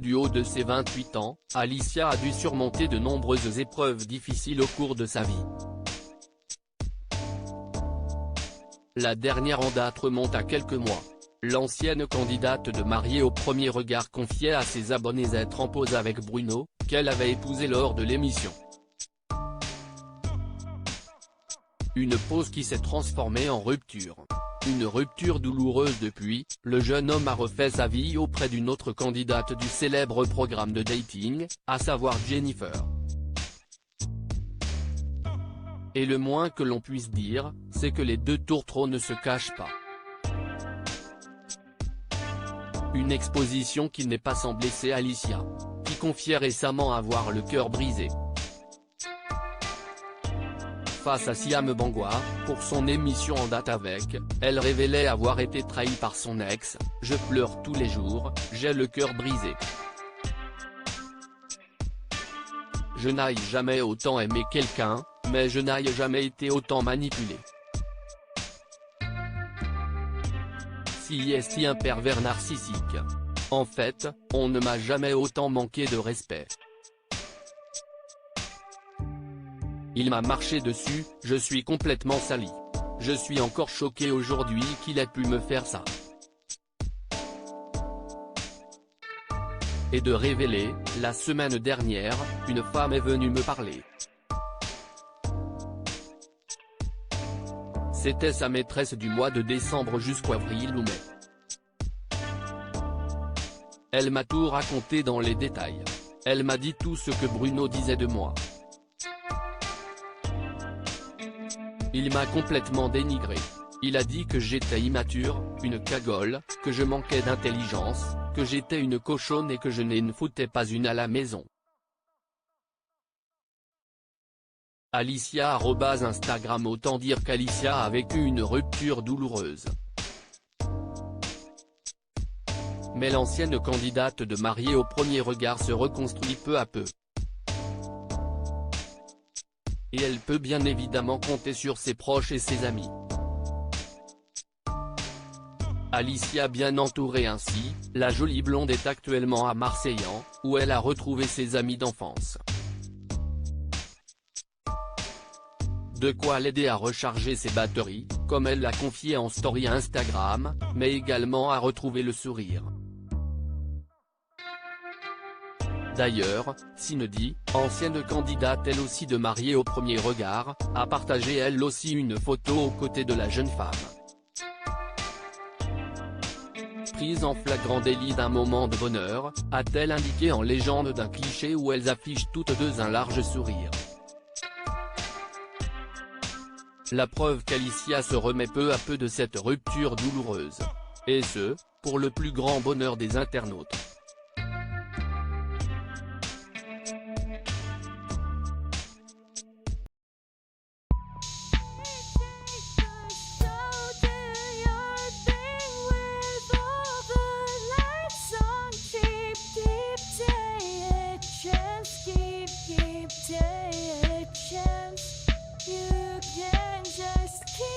Du haut de ses 28 ans, Alicia a dû surmonter de nombreuses épreuves difficiles au cours de sa vie. La dernière en date remonte à quelques mois. L'ancienne candidate de Mariée au premier regard confiait à ses abonnés être en pause avec Bruno, qu'elle avait épousé lors de l'émission. Une pause qui s'est transformée en rupture. Une rupture douloureuse depuis, le jeune homme a refait sa vie auprès d'une autre candidate du célèbre programme de dating, à savoir Jennifer. Et le moins que l'on puisse dire, c'est que les deux tourtereaux ne se cachent pas. Une exposition qui n'est pas sans blesser Alicia, qui confiait récemment avoir le cœur brisé. Face à Siam Bangwa, pour son émission En date avec, elle révélait avoir été trahie par son ex. « Je pleure tous les jours, j'ai le cœur brisé. Je n'ai jamais autant aimé quelqu'un, mais je n'ai jamais été autant manipulée. Si est un pervers narcissique. En fait, on ne m'a jamais autant manqué de respect. Il m'a marché dessus, je suis complètement sali. Je suis encore choqué aujourd'hui qu'il ait pu me faire ça. » Et de révéler, la semaine dernière, une femme est venue me parler. C'était sa maîtresse du mois de décembre jusqu'au avril ou mai. Elle m'a tout raconté dans les détails. Elle m'a dit tout ce que Bruno disait de moi. Il m'a complètement dénigré. Il a dit que j'étais immature, une cagole, que je manquais d'intelligence, que j'étais une cochonne et que je ne foutais pas une à la maison. Alicia @Instagram. Autant dire qu'Alicia a vécu une rupture douloureuse. Mais l'ancienne candidate de Mariée au premier regard se reconstruit peu à peu. Et elle peut bien évidemment compter sur ses proches et ses amis. Alicia bien entourée ainsi, la jolie blonde est actuellement à Marseille, où elle a retrouvé ses amis d'enfance. De quoi l'aider à recharger ses batteries, comme elle l'a confié en story Instagram, mais également à retrouver le sourire. D'ailleurs, Cindy, ancienne candidate elle aussi de Mariée au premier regard, a partagé elle aussi une photo aux côtés de la jeune femme. Prise en flagrant délit d'un moment de bonheur, a-t-elle indiqué en légende d'un cliché où elles affichent toutes deux un large sourire. La preuve qu'Alicia se remet peu à peu de cette rupture douloureuse. Et ce, pour le plus grand bonheur des internautes. You can just keep